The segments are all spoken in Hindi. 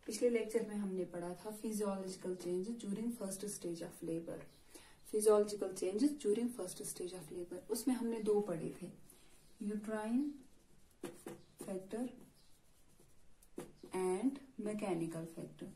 पिछले लेक्चर में हमने पढ़ा था physiological changes during first stage of labour. Physiological changes during first stage of labour, उसमें हमने दो पढ़े थे, uterine factor and mechanical factor.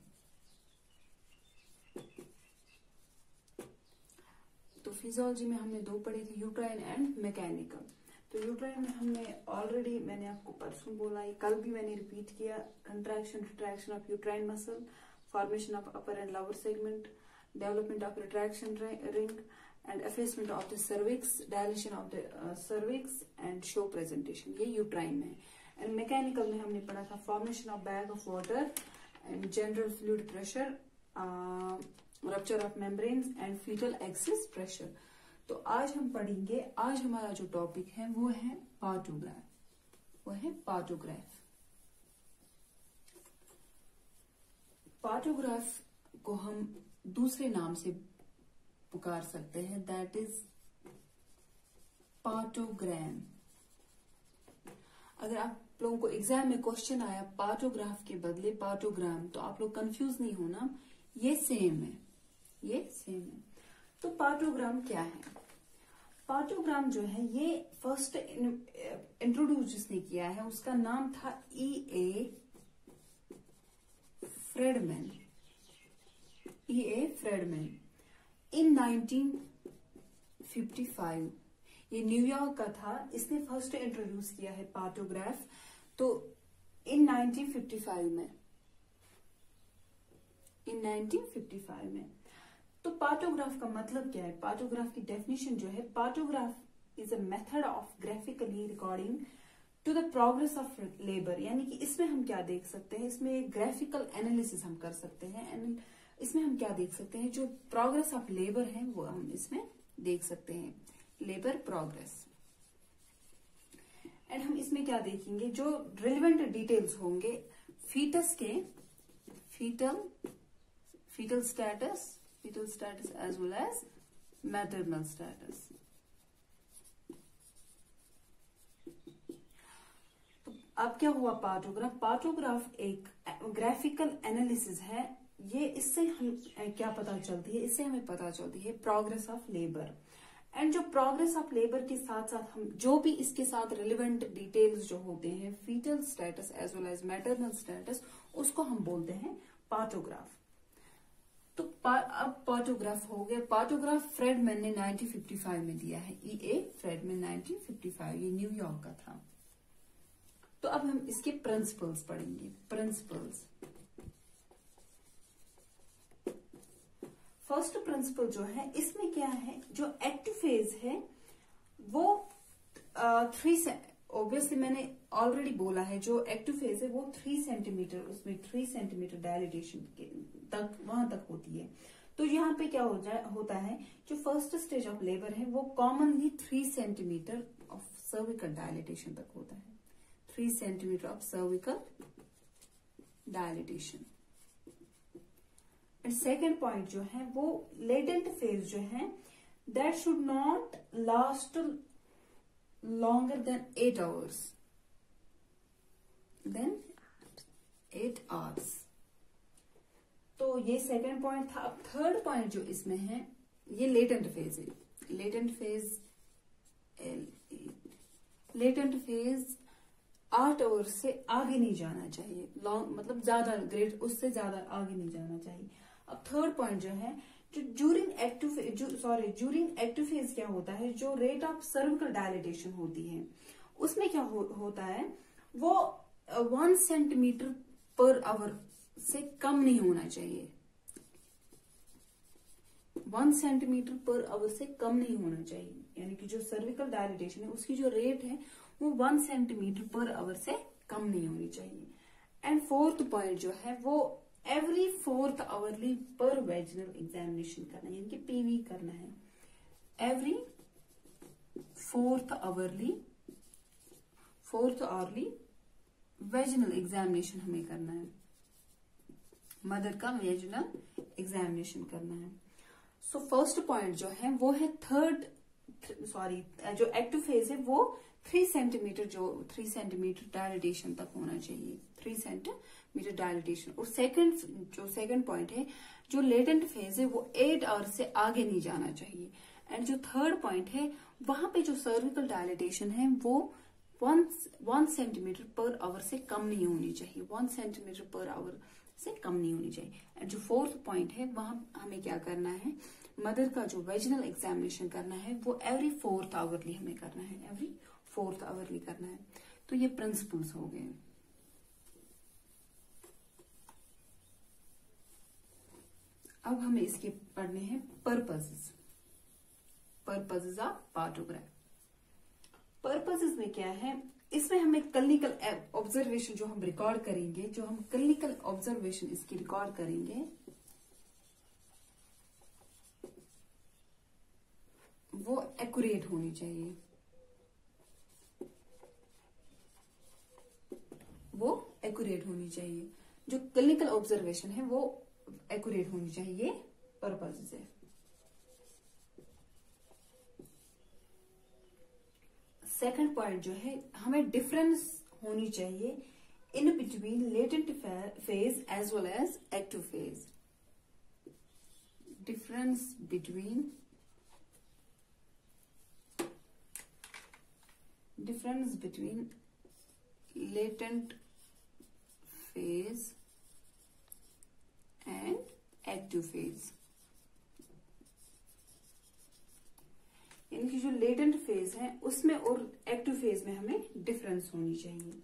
तो फिजियोलॉजी में हमने दो पढ़े थे, यूट्राइन एंड मैकेनिकल। तो यूट्राइन में हमने ऑलरेडी, मैंने आपको परसों बोला, कल भी मैंने रिपीट किया, contraction retraction of uterine muscle, formation of upper and lower segment, development of retraction ring and effacement of the cervix, dilation of the cervix and show presentation, ये यूट्राइन में। एंड मैकेनिकल में हमने पढ़ा था formation of bag of water and general fluid pressure, rupture of membranes and fetal axis pressure. तो आज हम पढ़ेंगे, आज हमारा जो टॉपिक है वो है पार्टोग्राफ, वो है पार्टोग्राफ। पार्टोग्राफ को हम दूसरे नाम से पुकार सकते हैं, दैट इज पार्टोग्राम। अगर आप लोगों को एग्जाम में क्वेश्चन आया पार्टोग्राफ के बदले पार्टोग्राम, तो आप लोग कंफ्यूज नहीं होना, ये सेम है, ये सेम है। तो पार्टोग्राम क्या है? पार्टोग्राम जो है, ये फर्स्ट इंट्रोड्यूस जिसने किया है उसका नाम था E.A. Friedmann, E.A. फ्रेडमैन इन 1955। ये न्यूयॉर्क का था, इसने फर्स्ट इंट्रोड्यूस किया है पार्टोग्राफ। तो इन 1955 में, इन 1955 में। तो पार्टोग्राफ का मतलब क्या है? पार्टोग्राफ की डेफिनेशन जो है, partograph is a method of graphically recording to the progress of labour. यानी कि इसमें हम क्या देख सकते हैं, इसमें ग्राफिकल एनालिसिस हम कर सकते हैं। इसमें हम क्या देख सकते हैं, जो प्रोग्रेस ऑफ लेबर है वो हम इसमें देख सकते हैं, लेबर प्रोग्रेस। एंड हम इसमें क्या देखेंगे, जो रिलेवेंट डिटेल्स होंगे फीटस के, fetal status as well as maternal status। तो अब क्या हुआ पार्टोग्राफ? पार्टोग्राफ एक ग्राफिकल एनालिसिस है। ये इससे हम क्या पता चलती है, इससे हमें पता चलती है प्रोग्रेस ऑफ लेबर। एंड जो प्रोग्रेस ऑफ लेबर के साथ साथ हम जो भी इसके साथ रिलेवेंट डिटेल्स जो होते हैं, fetal status as well as maternal status, उसको हम बोलते हैं पार्टोग्राफ। तो अब पार्टोग्राफ हो गया। पार्टोग्राफ फ्रेडमैन ने 1955 में दिया है, E.A. फ्रेडमैन 1955, ये न्यूयॉर्क का था। तो अब हम इसके प्रिंसिपल्स पढ़ेंगे। प्रिंसिपल्स, फर्स्ट प्रिंसिपल जो है, इसमें क्या है, जो एक्टिव फेज है वो 3, ऑब्वियसली मैंने ऑलरेडी बोला है, जो एक्टिव फेज है वो 3 सेंटीमीटर, उसमें 3 सेंटीमीटर डायलिटेशन तक, वहां तक होती है। तो यहाँ पे क्या होता है, जो फर्स्ट स्टेज ऑफ लेबर है वो commonly 3 centimetre of cervical dilatation तक होता है, 3 centimetre of cervical dilatation. And second point जो है वो लेटेंट फेज जो है, that should not last longer than 8 hours, तो ये सेकंड पॉइंट था। अब थर्ड पॉइंट जो इसमें है, ये लेटेंट फेज है। लेटेंट फेज 8 आवर्स से आगे नहीं जाना चाहिए, लॉन्ग मतलब ज्यादा ग्रेट, उससे ज्यादा आगे नहीं जाना चाहिए। अब थर्ड पॉइंट जो है, जो ड्यूरिंग एक्टिव फेज क्या होता है, जो रेट ऑफ सर्विकल डायलिटेशन होती है, उसमें क्या होता है, वो 1 सेंटीमीटर पर आवर से कम नहीं होना चाहिए, 1 सेंटीमीटर पर आवर से कम नहीं होना चाहिए। यानी कि जो सर्विकल डायलिटेशन है उसकी जो रेट है वो 1 सेंटीमीटर पर आवर से कम नहीं होनी चाहिए। एंड फोर्थ पॉइंट जो है वो एवरी 4th आवरली पर वेजिनल एग्जामिनेशन करना है, यानी कि PV करना है। Every 4th hourly vaginal examination हमें करना है, मदर का वेजिनल एग्जामिनेशन करना है। सो फर्स्ट पॉइंट जो है वो है जो एक्टिव फेज है वो 3 सेंटीमीटर, जो 3 सेंटीमीटर डायलिटेशन तक होना चाहिए, 3 सेंटीमीटर डायलिटेशन। और सेकंड पॉइंट है, जो लेटेंट फेज है वो 8 आवर्स से आगे नहीं जाना चाहिए। एंड जो थर्ड पॉइंट है, वहां पे जो सर्विकल डायलिटेशन है वो 1 सेंटीमीटर पर आवर से कम नहीं होनी चाहिए, 1 सेंटीमीटर पर आवर से कम नहीं होनी चाहिए। एंड जो फोर्थ पॉइंट है, वहां हमें क्या करना है, मदर का जो वेजिनल एग्जामिनेशन करना है वो एवरी 4th आवरली हमें करना है, एवरी 4th आवरली करना है। तो ये प्रिंसिपल्स हो गए। अब हमें इसके पढ़ने हैं पर्पसेस ऑफ पार्टोग्राफ। पर्पसेस में क्या है, इसमें हमें क्लिनिकल ऑब्जर्वेशन जो हम रिकॉर्ड करेंगे, जो हम क्लिनिकल ऑब्जर्वेशन इसकी रिकॉर्ड करेंगे, वो एक्यूरेट होनी चाहिए, वो एक्यूरेट होनी चाहिए। जो क्लिनिकल ऑब्जर्वेशन है वो एक्यूरेट होनी चाहिए, पर्पसेस है। सेकंड पॉइंट जो है, हमें डिफरेंस होनी चाहिए in between latent phase as well as active phase. Difference between latent phase and active phase। यानी कि जो लेटेंट फेज है उसमें और एक्टिव फेज में हमें डिफरेंस होनी चाहिए।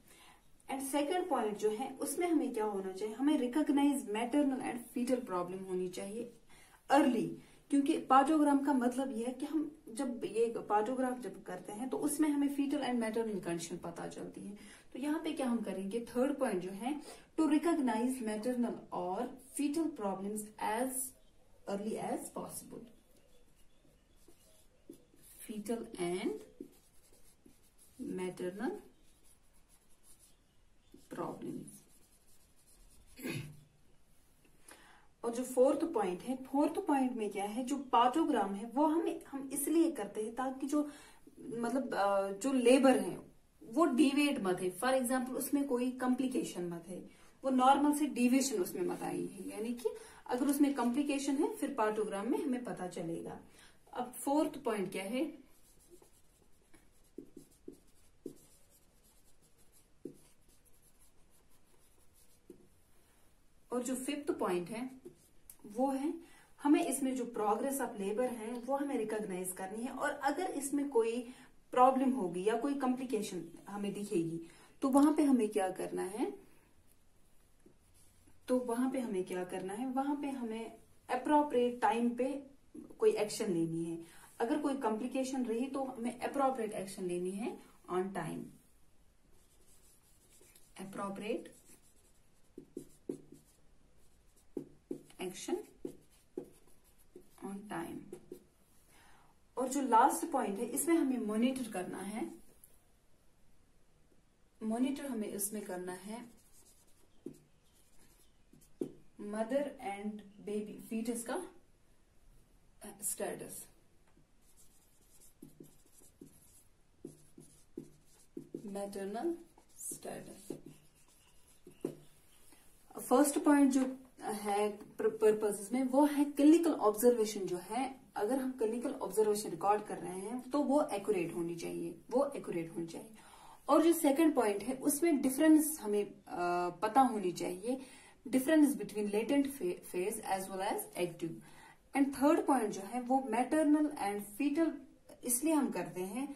एंड सेकंड पॉइंट जो है, उसमें हमें क्या होना चाहिए, हमें recognise maternal and fetal problem होनी चाहिए अर्ली। क्योंकि पार्टोग्राम का मतलब यह है कि हम जब ये पार्टोग्राफ जब करते हैं तो उसमें हमें फीटल एंड मैटरनल कंडीशन पता चलती है। तो यहाँ पे क्या हम करेंगे, थर्ड पॉइंट जो है, टू रिकॉग्नाइज मैटरनल और fetal problems as early as possible. Fetal and maternal problems. और जो फोर्थ पॉइंट है, फोर्थ पॉइंट में क्या है, जो पार्टोग्राम है वो हम इसलिए करते हैं ताकि जो मतलब जो लेबर है वो डिवेट मत है। फॉर एग्जांपल उसमें कोई कॉम्प्लिकेशन मत है, वो नॉर्मल से डिविएशन उसमें मत आई है। यानी कि अगर उसमें कॉम्प्लिकेशन है फिर पार्टोग्राम में हमें पता चलेगा। अब फोर्थ पॉइंट क्या है, और जो फिफ्थ पॉइंट है वो है, हमें इसमें जो प्रोग्रेस ऑफ लेबर है वो हमें रिकॉग्नाइज करनी है। और अगर इसमें कोई प्रॉब्लम होगी या कोई कॉम्प्लिकेशन हमें दिखेगी तो वहां पे हमें क्या करना है, वहां पे हमें अप्रोप्रिएट टाइम पे कोई एक्शन लेनी है। अगर कोई कॉम्प्लिकेशन रही तो हमें अप्रोप्रिएट एक्शन लेनी है on time, appropriate action on time. और जो लास्ट पॉइंट है, इसमें हमें मॉनिटर करना है, मॉनिटर हमें इसमें करना है मदर एंड बेबी फीटस का status. Maternal status. First point जो है पर्पसेस में वो है क्लिनिकल ऑब्जर्वेशन जो है, अगर हम क्लिनिकल ऑब्जर्वेशन रिकॉर्ड कर रहे हैं तो वो एक्यूरेट होनी चाहिए, और जो सेकंड पॉइंट है उसमें डिफरेंस हमें पता होनी चाहिए, difference between latent phase as well as active. And third point जो है वो मैटरनल एंड फीटल इसलिए हम करते हैं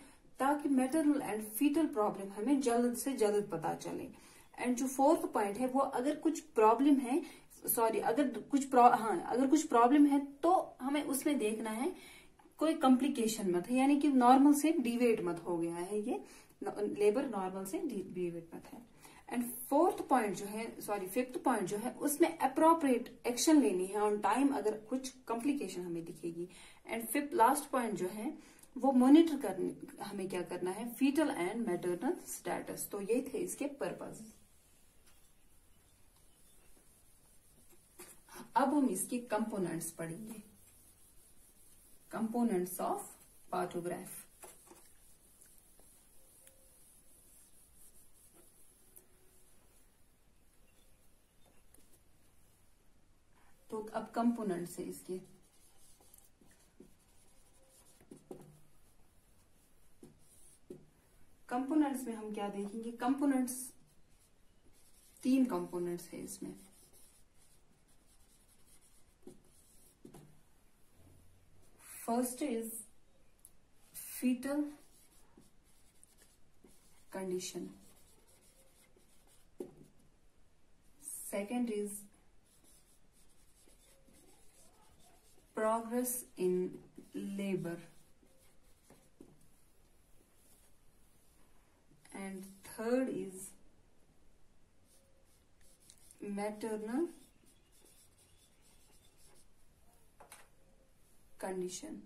ताकि मैटरनल एंड फीटल प्रॉब्लम हमें जल्द से जल्द पता चले। एंड जो फोर्थ पॉइंट है वो अगर कुछ प्रॉब्लम है, अगर कुछ प्रॉब्लम है तो हमें उसमें देखना है कोई कॉम्प्लिकेशन मत है, यानी कि नॉर्मल से डिवेट मत हो गया है, ये लेबर नॉर्मल से डिवेट मत है। एंड फिफ्थ पॉइंट जो है उसमें अप्रोप्रिएट एक्शन लेनी है ऑन टाइम अगर कुछ कॉम्प्लिकेशन हमें दिखेगी। एंड लास्ट पॉइंट जो है वो मॉनिटर करने हमें क्या करना है, फीटल एंड मैटरनल स्टेटस। तो ये थे इसके पर्पस। अब हम इसके कंपोनेंट्स पढ़ेंगे, कंपोनेंट्स ऑफ पार्टोग्राफ। अब कंपोनेंट्स है इसके। कंपोनेंट्स में हम क्या देखेंगे, कंपोनेंट्स 3 कंपोनेंट्स है इसमें। First is fetal condition, second is progress in labor, and third is maternal condition।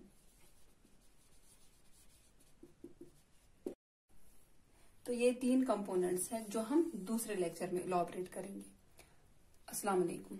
तो ये 3 कंपोनेंट्स हैं जो हम दूसरे लेक्चर में इलॉबरेट करेंगे। अस्सलाम वालेकुम।